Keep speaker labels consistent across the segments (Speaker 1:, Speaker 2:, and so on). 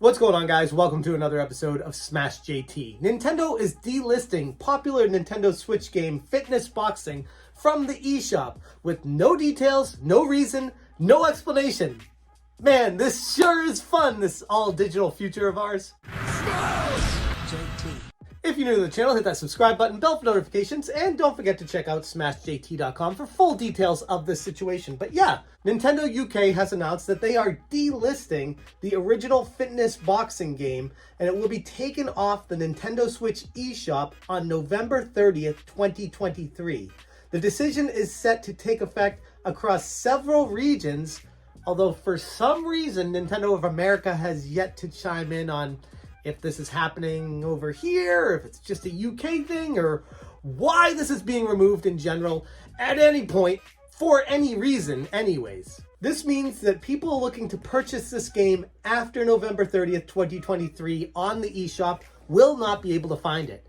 Speaker 1: What's going on, guys? Welcome to another episode of Smash JT. Nintendo is delisting popular Nintendo Switch game Fitness Boxing from the eShop with no details, no reason, no explanation. Man, this sure is fun, this all-digital future of ours. Smash JT. If you're new to the channel, hit that subscribe button, bell for notifications, and don't forget to check out smashjt.com for full details of this situation. But yeah, Nintendo UK has announced that they are delisting the original Fitness Boxing game, and it will be taken off the Nintendo Switch eShop on November 30th, 2023. The decision is set to take effect across several regions, although for some reason Nintendo of America has yet to chime in on if this is happening over here, or if it's just a UK thing, or why this is being removed in general at any point, for any reason anyways. This means that people looking to purchase this game after November 30th, 2023 on the eShop will not be able to find it.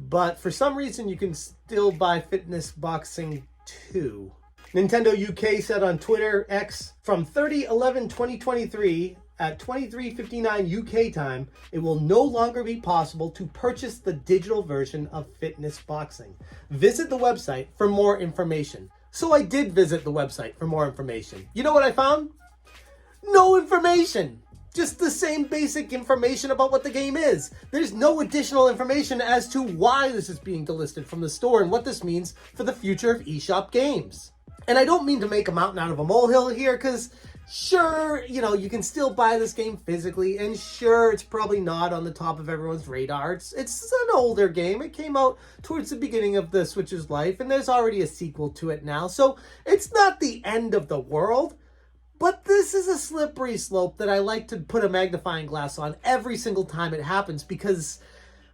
Speaker 1: But for some reason, you can still buy Fitness Boxing 2. Nintendo UK said on Twitter X, from 30/11/2023, at 23:59 UK time, it will no longer be possible to purchase the digital version of Fitness Boxing. Visit the website for more information. So I did visit the website for more information. You know what I found? No information. Just the same basic information about what the game is. There's no additional information as to why this is being delisted from the store and what this means for the future of eShop games. And I don't mean to make a mountain out of a molehill here, because sure, you can still buy this game physically, and sure, it's probably not on the top of everyone's radar. It's an older game. It came out towards the beginning of the Switch's life, and there's already a sequel to it now, so it's not the end of the world. But this is a slippery slope that I like to put a magnifying glass on every single time it happens, because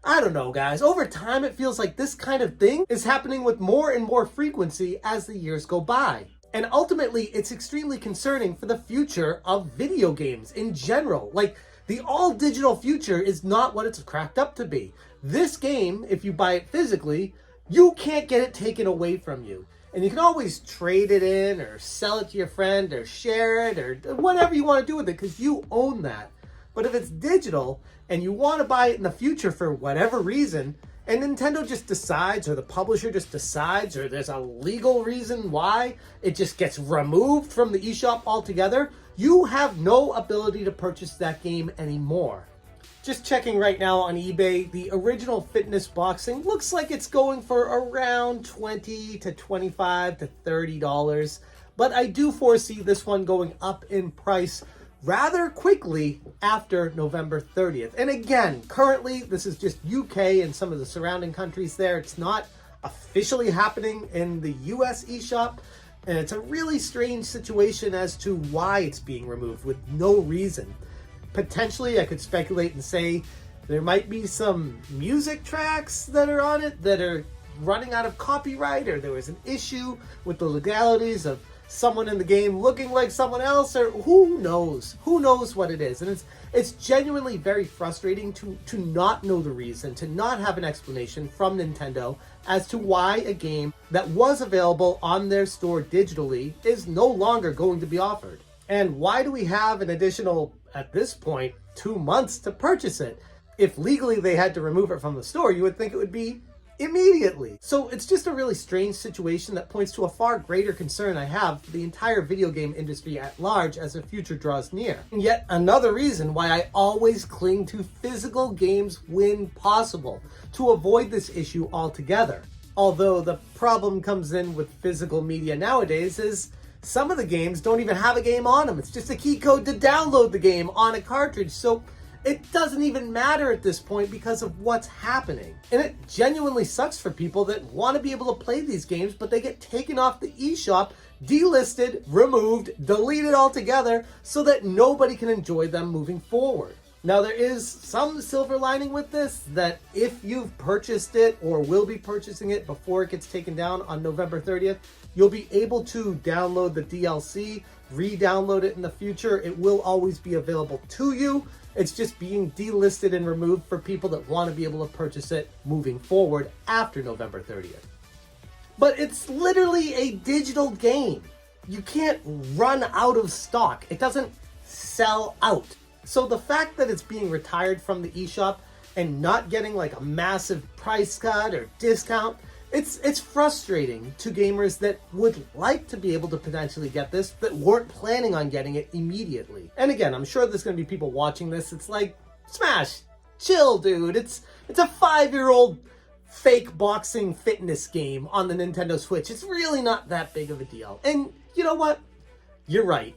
Speaker 1: I don't know, guys. Over time, it feels like this kind of thing is happening with more and more frequency as the years go by. And ultimately, it's extremely concerning for the future of video games in general. Like, the all-digital future is not what it's cracked up to be. This game, if you buy it physically, you can't get it taken away from you. And you can always trade it in or sell it to your friend or share it or whatever you want to do with it, because you own that. But if it's digital and you want to buy it in the future for whatever reason, and Nintendo just decides, or the publisher just decides, or there's a legal reason why it just gets removed from the eShop altogether, you have no ability to purchase that game anymore. Just checking right now on eBay, the original Fitness Boxing looks like it's going for around $20 to $25 to $30, but I do foresee this one going up in price rather quickly after November 30th. And again, currently, this is just UK and some of the surrounding countries there. It's not officially happening in the US eShop. And it's a really strange situation as to why it's being removed with no reason. Potentially, I could speculate and say there might be some music tracks that are on it that are running out of copyright, or there was an issue with the legalities of someone in the game looking like someone else, or who knows what it is. And it's genuinely very frustrating to not know the reason, to not have an explanation from Nintendo as to why a game that was available on their store digitally is no longer going to be offered. And why do we have an additional, at this point, 2 months to purchase it? If legally they had to remove it from the store, you would think it would be immediately. So it's just a really strange situation that points to a far greater concern I have for the entire video game industry at large as the future draws near. And yet another reason why I always cling to physical games when possible, to avoid this issue altogether. Although the problem comes in with physical media nowadays is some of the games don't even have a game on them. It's just a key code to download the game on a cartridge. So it doesn't even matter at this point because of what's happening. And it genuinely sucks for people that want to be able to play these games, but they get taken off the eShop, delisted, removed, deleted altogether, so that nobody can enjoy them moving forward. Now, there is some silver lining with this, that if you've purchased it or will be purchasing it before it gets taken down on November 30th, you'll be able to download the DLC, re-download it in the future. It will always be available to you. It's just being delisted and removed for people that want to be able to purchase it moving forward after November 30th. But it's literally a digital game. You can't run out of stock. It doesn't sell out. So the fact that it's being retired from the eShop and not getting like a massive price cut or discount, it's frustrating to gamers that would like to be able to potentially get this, that weren't planning on getting it immediately. And again, I'm sure there's going to be people watching this. It's like, Smash, chill, dude. It's a 5-year-old fake boxing fitness game on the Nintendo Switch. It's really not that big of a deal. And you know what? You're right.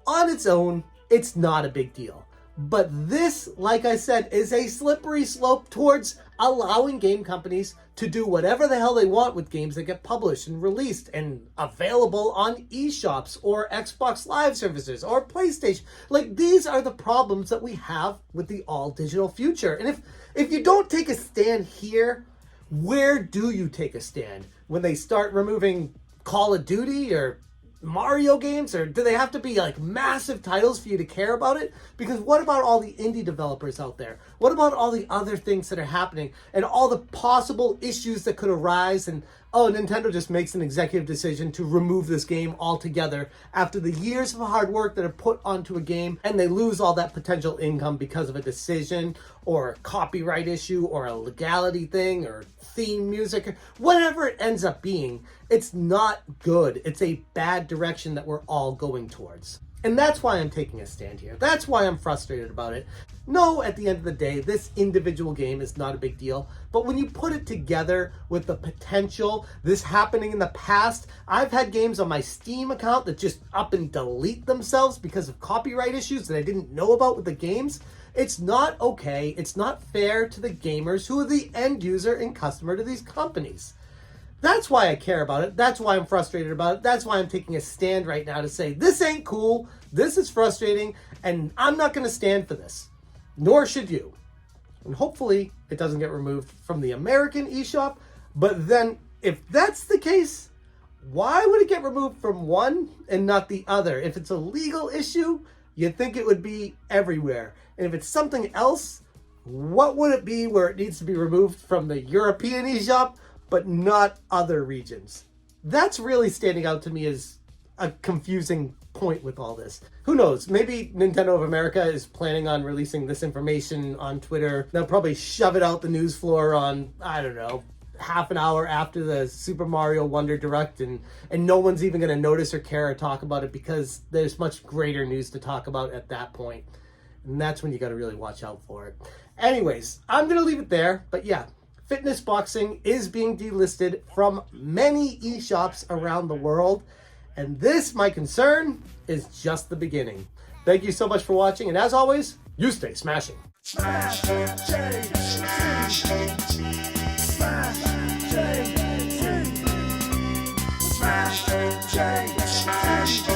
Speaker 1: On its own, it's not a big deal. But this, like I said, is a slippery slope towards allowing game companies to do whatever the hell they want with games that get published and released and available on eShops or Xbox Live services or PlayStation. Like, these are the problems that we have with the all-digital future. And if you don't take a stand here, where do you take a stand? When they start removing Call of Duty or Mario games, or do they have to be like massive titles for you to care about it? Because what about all the indie developers out there? What about all the other things that are happening and all the possible issues that could arise? And oh, Nintendo just makes an executive decision to remove this game altogether after the years of hard work that are put onto a game, and they lose all that potential income because of a decision or a copyright issue or a legality thing or theme music, or whatever it ends up being. It's not good. It's a bad direction that we're all going towards. And that's why I'm taking a stand here. That's why I'm frustrated about it. No, at the end of the day, this individual game is not a big deal. But when you put it together with the potential, this happening in the past, I've had games on my Steam account that just up and delete themselves because of copyright issues that I didn't know about with the games. It's not okay. It's not fair to the gamers who are the end user and customer to these companies. That's why I care about it. That's why I'm frustrated about it. That's why I'm taking a stand right now to say, this ain't cool, this is frustrating, and I'm not going to stand for this. Nor should you. And hopefully it doesn't get removed from the American eShop. But then, if that's the case, why would it get removed from one and not the other? If it's a legal issue, you'd think it would be everywhere. And if it's something else, what would it be where it needs to be removed from the European eShop, but not other regions? That's really standing out to me as a confusing point with all this. Who knows? Maybe Nintendo of America is planning on releasing this information on Twitter. They'll probably shove it out the news floor on, I don't know, half an hour after the Super Mario Wonder Direct, and no one's even going to notice or care or talk about it because there's much greater news to talk about at that point. And that's when you got to really watch out for it. Anyways, I'm going to leave it there. But yeah, fitness boxing is being delisted from many eShops around the world. And this, my concern, is just the beginning. Thank you so much for watching. And as always, you stay smashing. Smash JT. Smash JT. Smash JT. Smash JT. Smash JT.